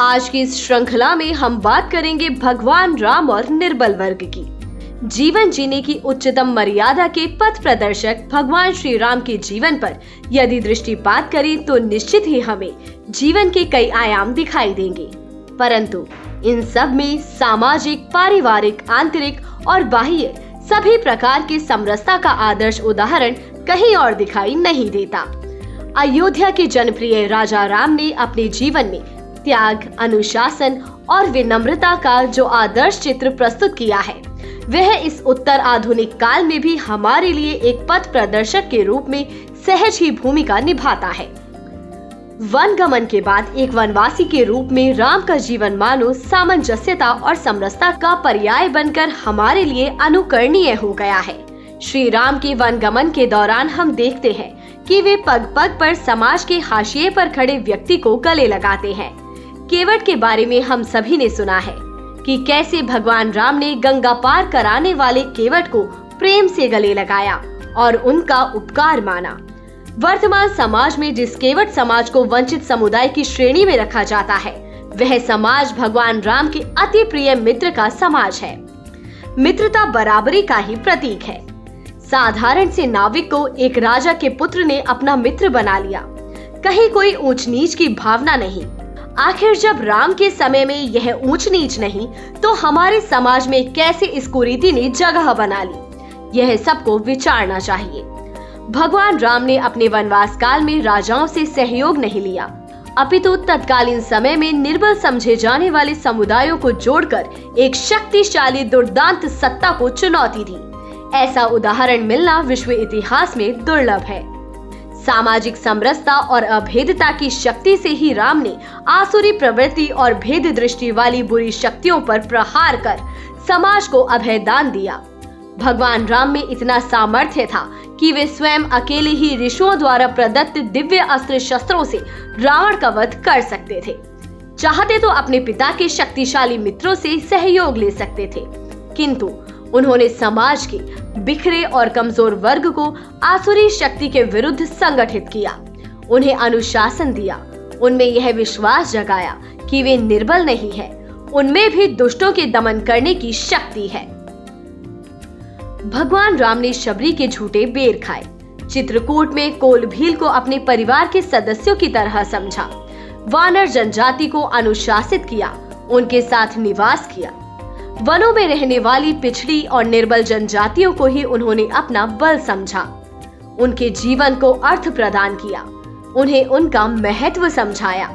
आज की इस श्रृंखला में हम बात करेंगे भगवान राम और निर्बल वर्ग की। जीवन जीने की उच्चतम मर्यादा के पथ प्रदर्शक भगवान श्री राम के जीवन पर यदि दृष्टिपात करें तो निश्चित ही हमें जीवन के कई आयाम दिखाई देंगे, परंतु इन सब में सामाजिक, पारिवारिक, आंतरिक और बाह्य सभी प्रकार की समरसता का आदर्श उदाहरण कहीं और दिखाई नहीं देता। अयोध्या के जनप्रिय राजा राम ने अपने जीवन में त्याग, अनुशासन और विनम्रता का जो आदर्श चित्र प्रस्तुत किया है, वह इस उत्तर आधुनिक काल में भी हमारे लिए एक पथ प्रदर्शक के रूप में सहज ही भूमिका निभाता है। वन गमन के बाद एक वनवासी के रूप में राम का जीवन मानो सामंजस्यता और समरसता का पर्याय बनकर हमारे लिए अनुकरणीय हो गया है। श्री राम के वन गमन के दौरान हम देखते हैं कि वे पग पग पर समाज के हाशिए पर खड़े व्यक्ति को गले लगाते हैं। केवट के बारे में हम सभी ने सुना है कि कैसे भगवान राम ने गंगा पार कराने वाले केवट को प्रेम से गले लगाया और उनका उपकार माना। वर्तमान समाज में जिस केवट समाज को वंचित समुदाय की श्रेणी में रखा जाता है, वह समाज भगवान राम के अति प्रिय मित्र का समाज है। मित्रता बराबरी का ही प्रतीक है। साधारण से नाविक को एक राजा के पुत्र ने अपना मित्र बना लिया। कहीं कोई ऊंच नीच की भावना नहीं। आखिर जब राम के समय में यह ऊंच नीच नहीं, तो हमारे समाज में कैसे इस कुरीति ने जगह बना ली, यह सबको विचारना चाहिए। भगवान राम ने अपने वनवास काल में राजाओं से सहयोग नहीं लिया, अपितु तत्कालीन समय में निर्बल समझे जाने वाले समुदायों को जोड़कर एक शक्तिशाली दुर्दांत सत्ता को चुनौती दी। ऐसा उदाहरण मिलना विश्व इतिहास में दुर्लभ है। सामाजिक समरसता और अभेदता की शक्ति से ही राम ने आसुरी प्रवृत्ति और भेद दृष्टि वाली बुरी शक्तियों पर प्रहार कर समाज को अभय दान दिया। भगवान राम में इतना सामर्थ्य था कि वे स्वयं अकेले ही ऋषियों द्वारा प्रदत्त दिव्य अस्त्र शस्त्रों से रावण का वध कर सकते थे। चाहते तो अपने पिता के शक्तिशाली मित्रों से सहयोग ले सकते थे, किंतु उन्होंने समाज के बिखरे और कमजोर वर्ग को आसुरी शक्ति के विरुद्ध संगठित किया, उन्हें अनुशासन दिया, उनमें यह विश्वास जगाया कि वे निर्बल नहीं है, उनमें भी दुष्टों के दमन करने की शक्ति है। भगवान राम ने शबरी के झूठे बेर खाए, चित्रकूट में कोल भील को अपने परिवार के सदस्यों की तरह समझा, वानर जनजाति को अनुशासित किया, उनके साथ निवास किया। वनों में रहने वाली पिछड़ी और निर्बल जनजातियों को ही उन्होंने अपना बल समझा, उनके जीवन को अर्थ प्रदान किया, उन्हें उनका महत्व समझाया।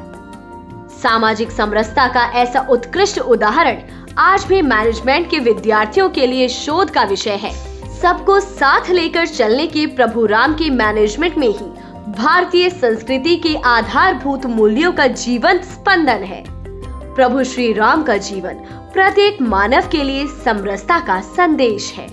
सामाजिक समरसता का ऐसा उत्कृष्ट उदाहरण आज भी मैनेजमेंट के विद्यार्थियों के लिए शोध का विषय है। सबको साथ लेकर चलने के प्रभु राम के मैनेजमेंट में ही भारतीय संस्कृति के आधारभूत मूल्यों का जीवंत स्पंदन है। प्रभु श्री राम का जीवन प्रत्येक मानव के लिए समरसता का संदेश है।